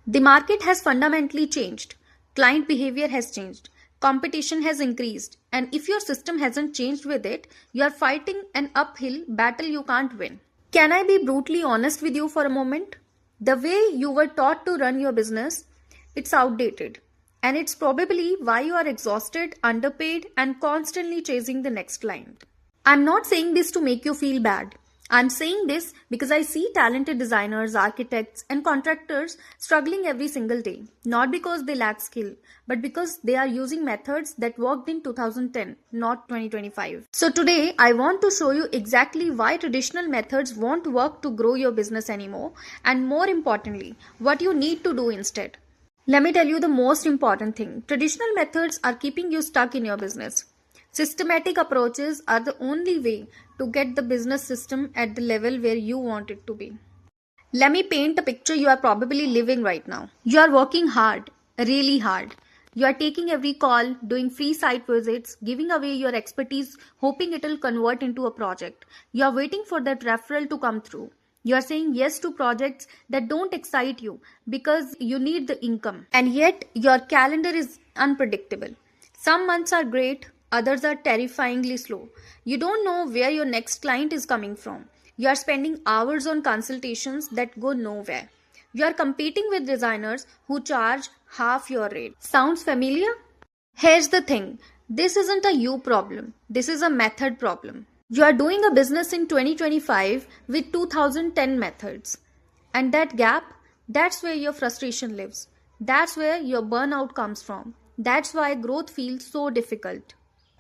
The market has fundamentally changed. Client behavior has changed. Competition has increased. And if your system hasn't changed with it, you are fighting an uphill battle you can't win. Can I be brutally honest with you for a moment? The way you were taught to run your business, it's outdated. And it's probably why you are exhausted, underpaid, and constantly chasing the next client. I'm not saying this to make you feel bad. I'm saying this because I see talented designers, architects, and contractors struggling every single day. Not because they lack skill, but because they are using methods that worked in 2010, not 2025. So today, I want to show you exactly why traditional methods won't work to grow your business anymore, and more importantly, what you need to do instead. Let me tell you the most important thing. Traditional methods are keeping you stuck in your business. Systematic approaches are the only way to get the business system at the level where you want it to be. Let me paint a picture you are probably living right now. You are working hard, really hard. You are taking every call, doing free site visits, giving away your expertise, hoping it will convert into a project. You are waiting for that referral to come through. You are saying yes to projects that don't excite you because you need the income. And yet, your calendar is unpredictable. Some months are great, others are terrifyingly slow. You don't know where your next client is coming from. You are spending hours on consultations that go nowhere. You are competing with designers who charge half your rate. Sounds familiar? Here's the thing. This isn't a you problem. This is a method problem. You are doing a business in 2025 with 2010 methods. And that gap, that's where your frustration lives. That's where your burnout comes from. That's why growth feels so difficult.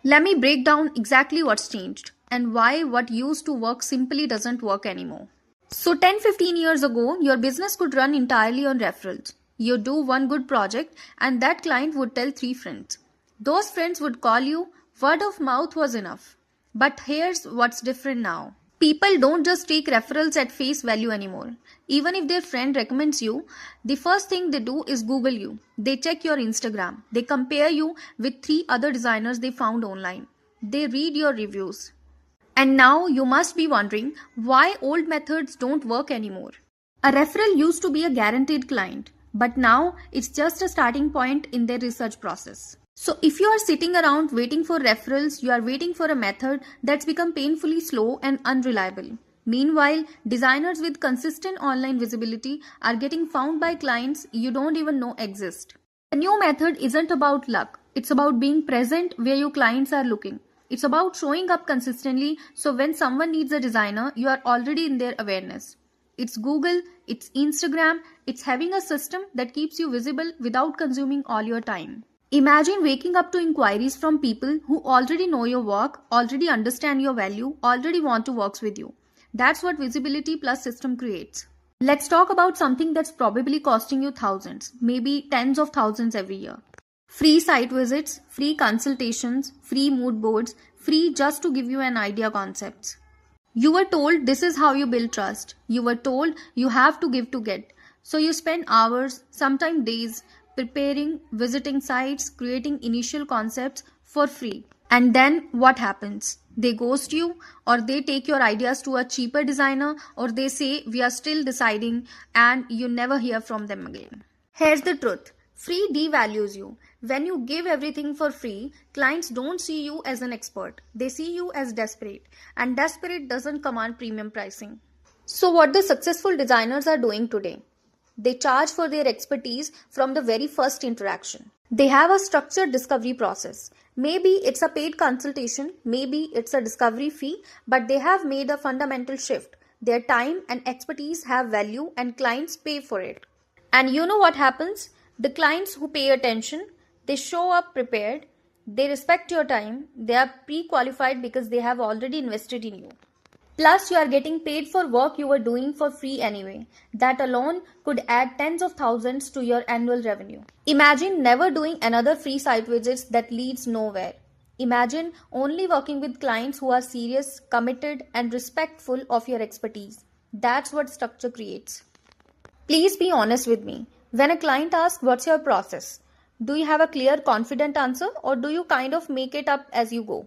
Let me break down exactly what's changed and why what used to work simply doesn't work anymore. So 10-15 years ago, your business could run entirely on referrals. You do one good project and that client would tell 3 friends. Those friends would call you, word of mouth was enough. But here's what's different now. People don't just take referrals at face value anymore. Even if their friend recommends you, the first thing they do is Google you. They check your Instagram. They compare you with 3 other designers they found online. They read your reviews. And now you must be wondering why old methods don't work anymore. A referral used to be a guaranteed client, but now it's just a starting point in their research process. So if you are sitting around waiting for referrals, you are waiting for a method that's become painfully slow and unreliable. Meanwhile, designers with consistent online visibility are getting found by clients you don't even know exist. The new method isn't about luck. It's about being present where your clients are looking. It's about showing up consistently so when someone needs a designer, you are already in their awareness. It's Google, it's Instagram, it's having a system that keeps you visible without consuming all your time. Imagine waking up to inquiries from people who already know your work, already understand your value, already want to work with you. That's what visibility plus system creates. Let's talk about something that's probably costing you thousands, maybe tens of thousands every year. Free site visits, free consultations, free mood boards, free just to give you an idea concepts. You were told this is how you build trust. You were told you have to give to get. So you spend hours, sometimes days, preparing, visiting sites, creating initial concepts for free. And then what happens? They ghost you, or they take your ideas to a cheaper designer, or they say we are still deciding, and you never hear from them again. Here's the truth. Free devalues you. When you give everything for free, clients don't see you as an expert. They see you as desperate. And desperate doesn't command premium pricing. So what the successful designers are doing today? They charge for their expertise from the very first interaction. They have a structured discovery process. Maybe it's a paid consultation, maybe it's a discovery fee, but they have made a fundamental shift. Their time and expertise have value and clients pay for it. And you know what happens? The clients who pay attention, they show up prepared, they respect your time, they are pre-qualified because they have already invested in you. Plus, you are getting paid for work you were doing for free anyway. That alone could add tens of thousands to your annual revenue. Imagine never doing another free site visits that leads nowhere. Imagine only working with clients who are serious, committed, and respectful of your expertise. That's what structure creates. Please be honest with me. When a client asks, what's your process? Do you have a clear, confident answer, or do you kind of make it up as you go?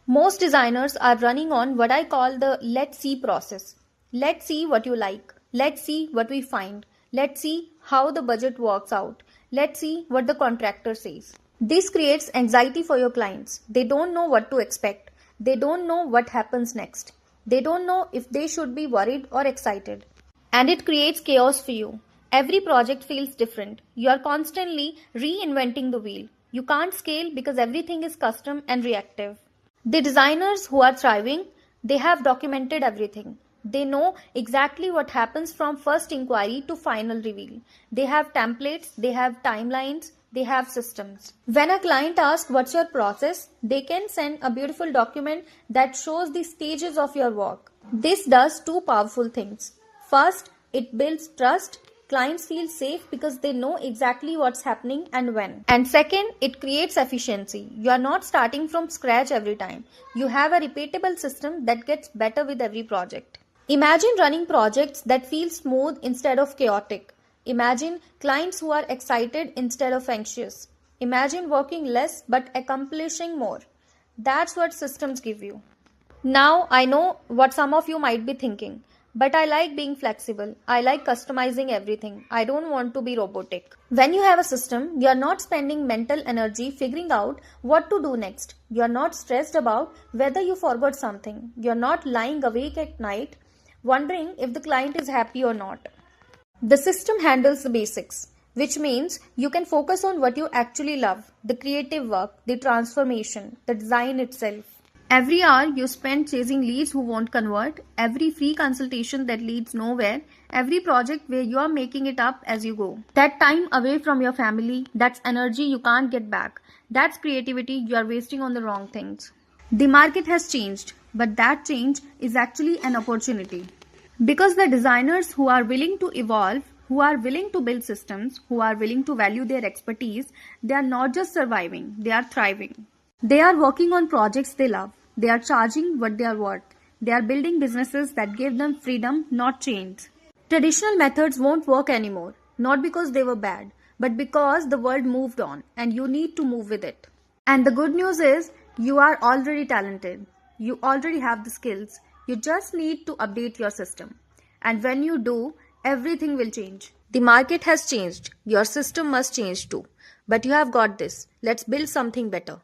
Most designers are running on what I call the let's see process. Let's see what you like. Let's see what we find. Let's see how the budget works out. Let's see what the contractor says. This creates anxiety for your clients. They don't know what to expect. They don't know what happens next. They don't know if they should be worried or excited. And it creates chaos for you. Every project feels different. You are constantly reinventing the wheel. You can't scale because everything is custom and reactive. The designers who are thriving, they have documented everything. They know exactly what happens from first inquiry to final reveal. They have templates, they have timelines, they have systems. When a client asks what's your process, they can send a beautiful document that shows the stages of your work. This does two powerful things. First, it builds trust. Clients feel safe because they know exactly what's happening and when. And second, it creates efficiency. You are not starting from scratch every time. You have a repeatable system that gets better with every project. Imagine running projects that feel smooth instead of chaotic. Imagine clients who are excited instead of anxious. Imagine working less but accomplishing more. That's what systems give you. Now, I know what some of you might be thinking, but I like being flexible. I like customizing everything. I don't want to be robotic. When you have a system, you are not spending mental energy figuring out what to do next. You are not stressed about whether you forgot something. You are not lying awake at night wondering if the client is happy or not. The system handles the basics, which means you can focus on what you actually love, the creative work, the transformation, the design itself. Every hour you spend chasing leads who won't convert, every free consultation that leads nowhere, every project where you are making it up as you go. That time away from your family, that's energy you can't get back. That's creativity you are wasting on the wrong things. The market has changed, but that change is actually an opportunity. Because the designers who are willing to evolve, who are willing to build systems, who are willing to value their expertise, they are not just surviving, they are thriving. They are working on projects they love. They are charging what they are worth. They are building businesses that give them freedom, not chains. Traditional methods won't work anymore, not because they were bad, but because the world moved on and you need to move with it. And the good news is, you are already talented. You already have the skills. You just need to update your system. And when you do, everything will change. The market has changed. Your system must change too. But you have got this. Let's build something better.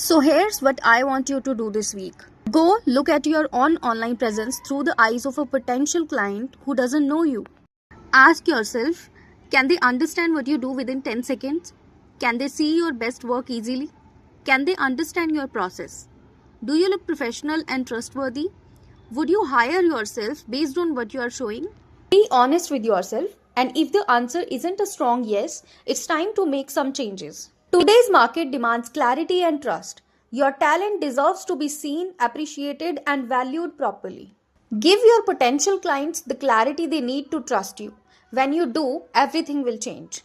So here's what I want you to do this week. Go look at your own online presence through the eyes of a potential client who doesn't know you. Ask yourself, can they understand what you do within 10 seconds? Can they see your best work easily? Can they understand your process? Do you look professional and trustworthy? Would you hire yourself based on what you are showing? Be honest with yourself, and if the answer isn't a strong yes, it's time to make some changes. Today's market demands clarity and trust. Your talent deserves to be seen, appreciated, and valued properly. Give your potential clients the clarity they need to trust you. When you do, everything will change.